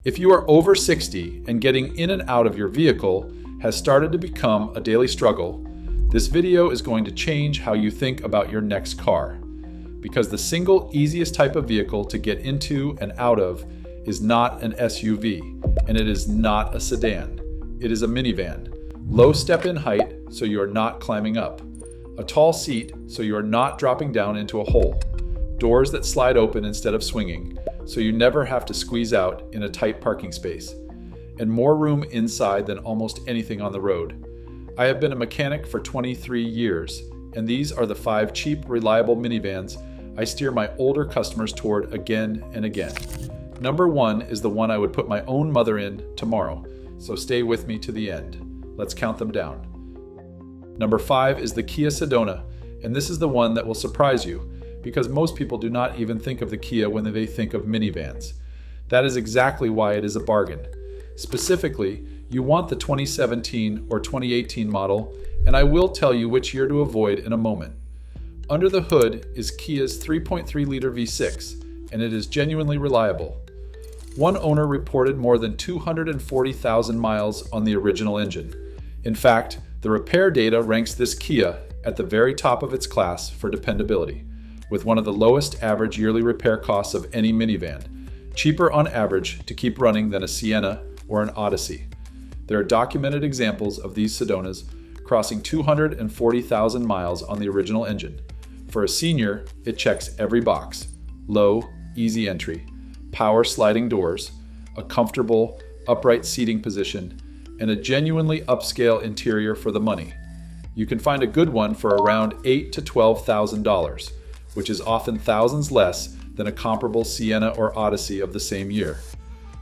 If you are over 60 and getting in and out of your vehicle has started to become a daily struggle, this video is going to change how you think about your next car. Because the single easiest type of vehicle to get into and out of is not an SUV, and it is not a sedan. It is a minivan. Low step-in height, so you are not climbing up. A tall seat, so you are not dropping down into a hole. Doors that slide open instead of swinging, so you never have to squeeze out in a tight parking space. And more room inside than almost anything on the road. I have been a mechanic for 23 years, and these are the 5 cheap, reliable minivans I steer my older customers toward again and again. Number 1 is the one I would put my own mother in tomorrow, so stay with me to the end. Let's count them down. Number 5 is the Kia Sedona, and this is the one that will surprise you, because most people do not even think of the Kia when they think of minivans. That is exactly why it is a bargain. Specifically, you want the 2017 or 2018 model, and I will tell you which year to avoid in a moment. Under the hood is Kia's 3.3-liter V6, and it is genuinely reliable. One owner reported more than 240,000 miles on the original engine. In fact, the repair data ranks this Kia at the very top of its class for dependability, with one of the lowest average yearly repair costs of any minivan, cheaper on average to keep running than a Sienna or an Odyssey. There are documented examples of these Sedonas crossing 240,000 miles on the original engine. For a senior, it checks every box: low, easy entry, power sliding doors, a comfortable, upright seating position, and a genuinely upscale interior for the money. You can find a good one for around $8,000 to $12,000, which is often thousands less than a comparable Sienna or Odyssey of the same year.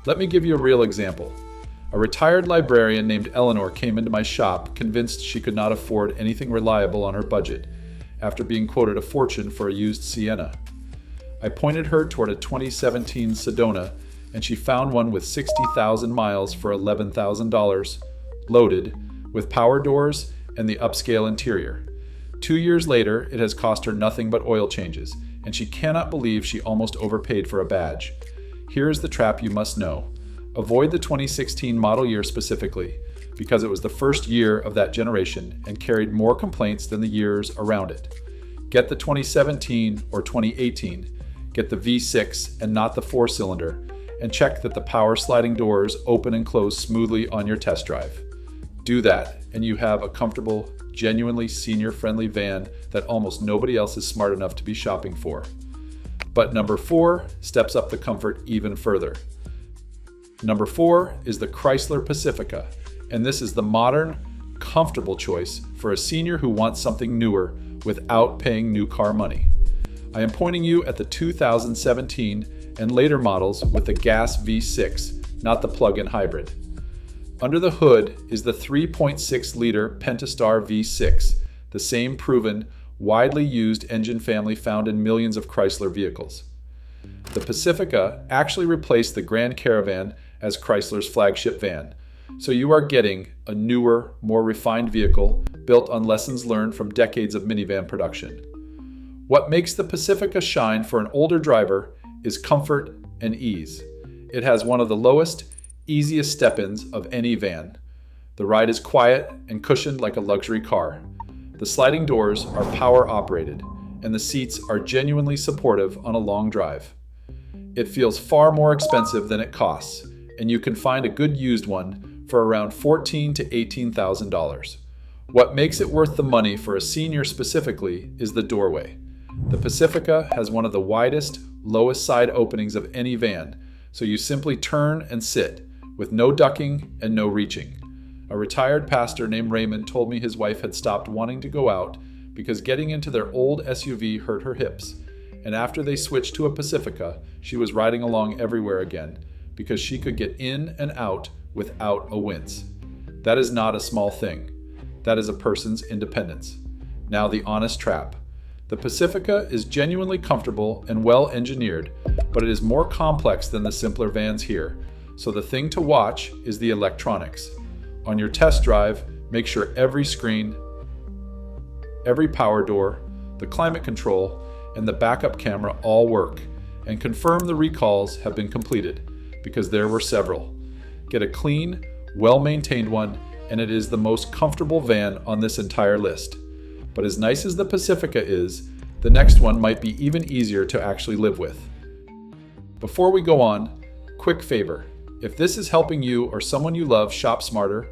Let me give you a real example. A retired librarian named Eleanor came into my shop convinced she could not afford anything reliable on her budget, after being quoted a fortune for a used Sienna. I pointed her toward a 2017 Sedona, and she found one with 60,000 miles for $11,000, loaded, with power doors and the upscale interior. 2 years later, it has cost her nothing but oil changes, and she cannot believe she almost overpaid for a badge. Here is the trap you must know. Avoid the 2016 model year specifically, because it was the first year of that generation and carried more complaints than the years around it. Get the 2017 or 2018, get the V6 and not the 4-cylinder, and check that the power sliding doors open and close smoothly on your test drive. Do that, and you have a comfortable, genuinely senior-friendly van that almost nobody else is smart enough to be shopping for. But number 4 steps up the comfort even further. Number 4 is the Chrysler Pacifica, and this is the modern, comfortable choice for a senior who wants something newer without paying new car money. I am pointing you at the 2017 and later models with the gas V6, not the plug-in hybrid. Under the hood is the 3.6-liter Pentastar V6, the same proven, widely used engine family found in millions of Chrysler vehicles. The Pacifica actually replaced the Grand Caravan as Chrysler's flagship van, so you are getting a newer, more refined vehicle built on lessons learned from decades of minivan production. What makes the Pacifica shine for an older driver is comfort and ease. It has one of the lowest, easiest step-ins of any van. The ride is quiet and cushioned like a luxury car. The sliding doors are power operated, and the seats are genuinely supportive on a long drive. It feels far more expensive than it costs, and you can find a good used one for around $14,000 to $18,000. What makes it worth the money for a senior specifically is the doorway. The Pacifica has one of the widest, lowest side openings of any van, so you simply turn and sit, with no ducking and no reaching. A retired pastor named Raymond told me his wife had stopped wanting to go out because getting into their old SUV hurt her hips, and after they switched to a Pacifica, she was riding along everywhere again because she could get in and out without a wince. That is not a small thing. That is a person's independence. Now the honest trap. The Pacifica is genuinely comfortable and well engineered, but it is more complex than the simpler vans here, so the thing to watch is the electronics. On your test drive, make sure every screen, every power door, the climate control, and the backup camera all work, and confirm the recalls have been completed. because there were several. Get a clean, well-maintained one, and it is the most comfortable van on this entire list. But as nice as the Pacifica is, the next one might be even easier to actually live with. Before we go on, quick favor. If this is helping you or someone you love shop smarter,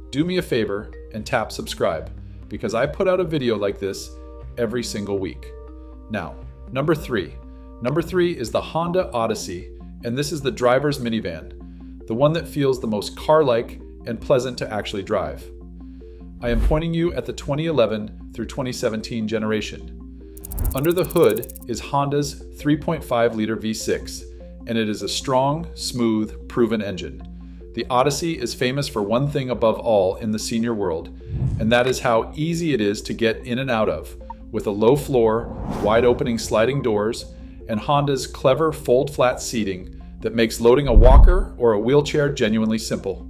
do me a favor and tap subscribe, because I put out a video like this every single week. Now, number three. Number three is the Honda Odyssey, and this is the driver's minivan, the one that feels the most car-like and pleasant to actually drive. I am pointing you at the 2011 through 2017 generation. Under the hood is Honda's 3.5-liter V6, and it is a strong, smooth, proven engine. The Odyssey is famous for one thing above all in the senior world, and that is how easy it is to get in and out of, with a low floor, wide-opening sliding doors, and Honda's clever fold-flat seating that makes loading a walker or a wheelchair genuinely simple.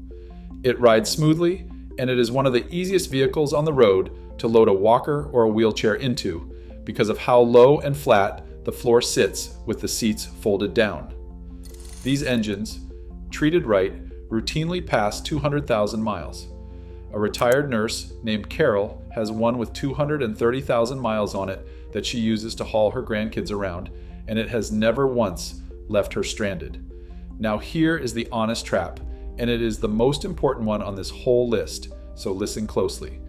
It rides smoothly, and it is one of the easiest vehicles on the road to load a walker or a wheelchair into because of how low and flat the floor sits with the seats folded down. These engines, treated right, routinely pass 200,000 miles. A retired nurse named Carol has one with 230,000 miles on it that she uses to haul her grandkids around, and it has never once left her stranded. Now here is the honest trap, and it is the most important one on this whole list, so listen closely.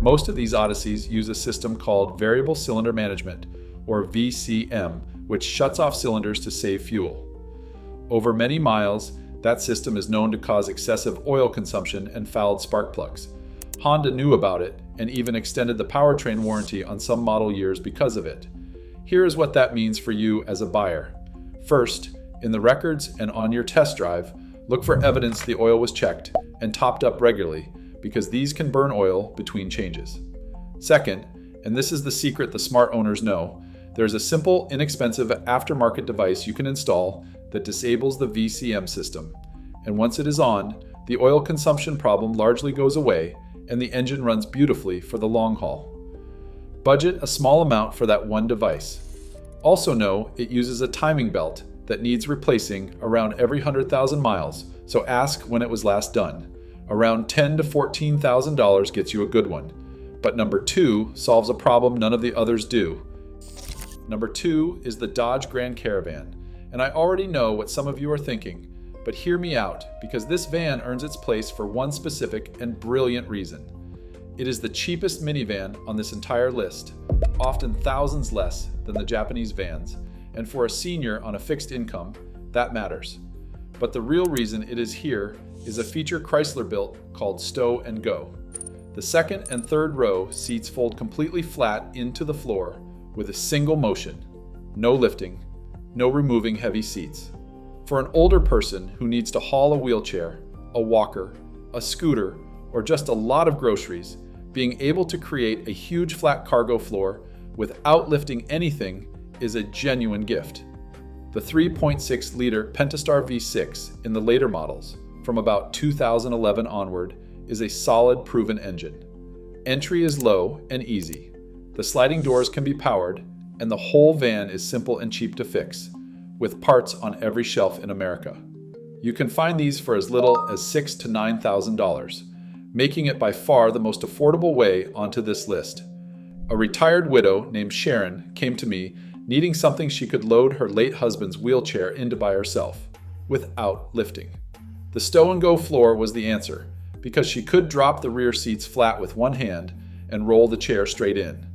Most of these Odysseys use a system called variable cylinder management, or VCM, which shuts off cylinders to save fuel. Over many miles, that system is known to cause excessive oil consumption and fouled spark plugs. Honda knew about it and even extended the powertrain warranty on some model years because of it. Here is what that means for you as a buyer. First, in the records and on your test drive, look for evidence the oil was checked and topped up regularly, because these can burn oil between changes. Second, and this is the secret the smart owners know, there's a simple, inexpensive aftermarket device you can install that disables the VCM system. And once it is on, the oil consumption problem largely goes away and the engine runs beautifully for the long haul. Budget a small amount for that one device. Also know it uses a timing belt that needs replacing around every 100,000 miles, so ask when it was last done. Around $10,000 to $14,000 gets you a good one. But number two solves a problem none of the others do. Number two is the Dodge Grand Caravan. And I already know what some of you are thinking, but hear me out, because this van earns its place for one specific and brilliant reason. It is the cheapest minivan on this entire list, often thousands less than the Japanese vans, and for a senior on a fixed income, that matters. But the real reason it is here is a feature Chrysler built called Stow and Go. The second and third row seats fold completely flat into the floor with a single motion, no lifting, no removing heavy seats. For an older person who needs to haul a wheelchair, a walker, a scooter, or just a lot of groceries, being able to create a huge flat cargo floor without lifting anything is a genuine gift. The 3.6-liter Pentastar V6 in the later models, from about 2011 onward, is a solid, proven engine. Entry is low and easy. The sliding doors can be powered, and the whole van is simple and cheap to fix, with parts on every shelf in America. You can find these for as little as $6,000 to $9,000, making it by far the most affordable way onto this list. A retired widow named Sharon came to me needing something she could load her late husband's wheelchair into by herself, without lifting. The Stow and Go floor was the answer, because she could drop the rear seats flat with one hand and roll the chair straight in.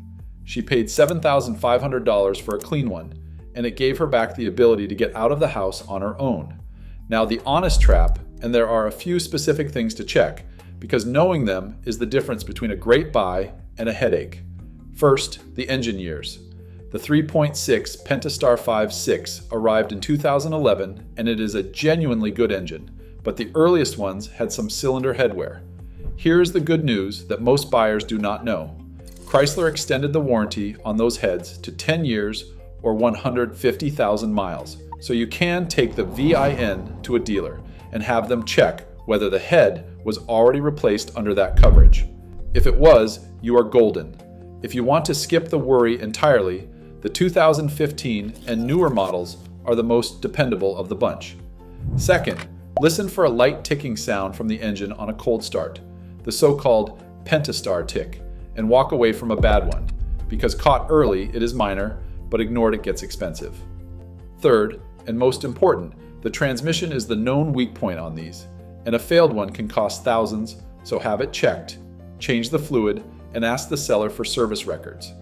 She paid $7,500 for a clean one, and it gave her back the ability to get out of the house on her own. Now the honest trap, and there are a few specific things to check, because knowing them is the difference between a great buy and a headache. First, the engine years. The 3.6 Pentastar 5.6 arrived in 2011, and it is a genuinely good engine, but the earliest ones had some cylinder head wear. Here is the good news that most buyers do not know. Chrysler extended the warranty on those heads to 10 years or 150,000 miles, so you can take the VIN to a dealer and have them check whether the head was already replaced under that coverage. If it was, you are golden. If you want to skip the worry entirely, the 2015 and newer models are the most dependable of the bunch. Second, listen for a light ticking sound from the engine on a cold start, the so-called pentastar tick, and walk away from a bad one, because caught early it is minor, but ignored it gets expensive. Third, and most important, the transmission is the known weak point on these, and a failed one can cost thousands, so have it checked, change the fluid, and ask the seller for service records.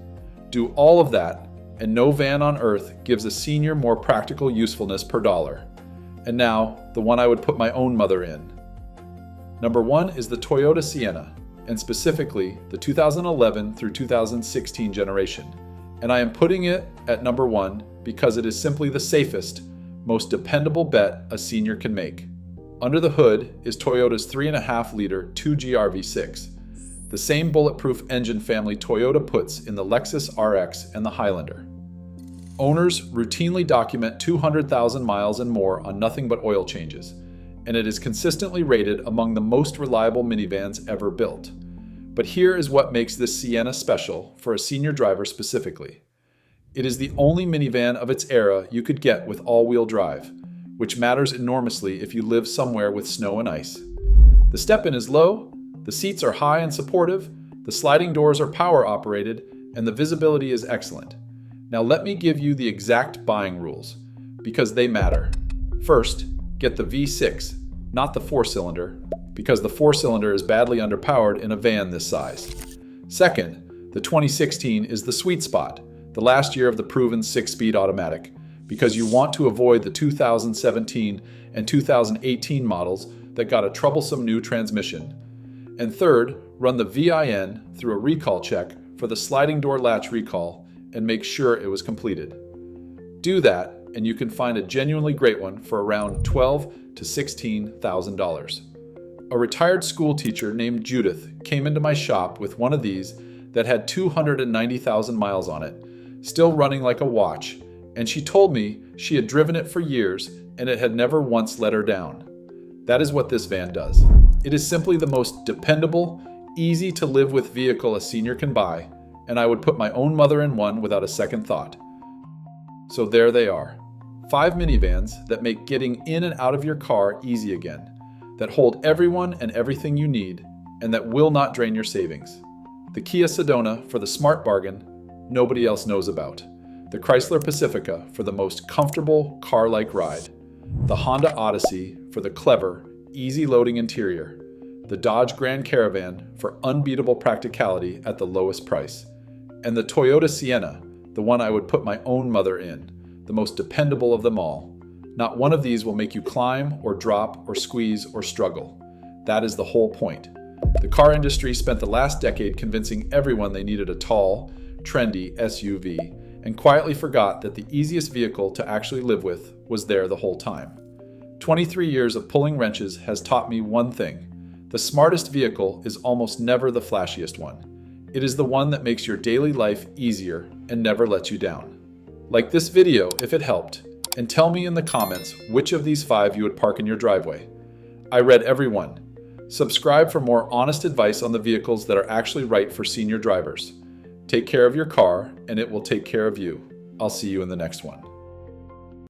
Do all of that, and no van on earth gives a senior more practical usefulness per dollar. And now, the one I would put my own mother in. Number 1 is the Toyota Sienna, and specifically the 2011 through 2016 generation. And I am putting it at number 1 because it is simply the safest, most dependable bet a senior can make. Under the hood is Toyota's 3.5-liter 2GR V6, the same bulletproof engine family Toyota puts in the Lexus RX and the Highlander. Owners routinely document 200,000 miles and more on nothing but oil changes, and it is consistently rated among the most reliable minivans ever built. But here is what makes this Sienna special for a senior driver specifically. It is the only minivan of its era you could get with all-wheel drive, which matters enormously if you live somewhere with snow and ice. The step-in is low, the seats are high and supportive, the sliding doors are power-operated, and the visibility is excellent. Now let me give you the exact buying rules, because they matter. First, get the V6, not the 4-cylinder, because the 4-cylinder is badly underpowered in a van this size. Second, the 2016 is the sweet spot, the last year of the proven 6-speed automatic, because you want to avoid the 2017 and 2018 models that got a troublesome new transmission. And third, run the VIN through a recall check for the sliding door latch recall and make sure it was completed. Do that, and you can find a genuinely great one for around $12,000 to $16,000. A retired school teacher named Judith came into my shop with one of these that had 290,000 miles on it, still running like a watch, and she told me she had driven it for years and it had never once let her down. That is what this van does. It is simply the most dependable, easy to live with vehicle a senior can buy, and I would put my own mother in one without a second thought. So there they are. 5 minivans that make getting in and out of your car easy again, that hold everyone and everything you need, and that will not drain your savings. The Kia Sedona for the smart bargain nobody else knows about. The Chrysler Pacifica for the most comfortable car-like ride. The Honda Odyssey for the clever, easy-loading interior. The Dodge Grand Caravan for unbeatable practicality at the lowest price. And the Toyota Sienna, the one I would put my own mother in, the most dependable of them all. Not one of these will make you climb or drop or squeeze or struggle. That is the whole point. The car industry spent the last decade convincing everyone they needed a tall, trendy SUV, and quietly forgot that the easiest vehicle to actually live with was there the whole time. 23 years of pulling wrenches has taught me one thing. The smartest vehicle is almost never the flashiest one. It is the one that makes your daily life easier and never lets you down. Like this video if it helped, and tell me in the comments which of these 5 you would park in your driveway. I read every one. Subscribe for more honest advice on the vehicles that are actually right for senior drivers. Take care of your car, and it will take care of you. I'll see you in the next one.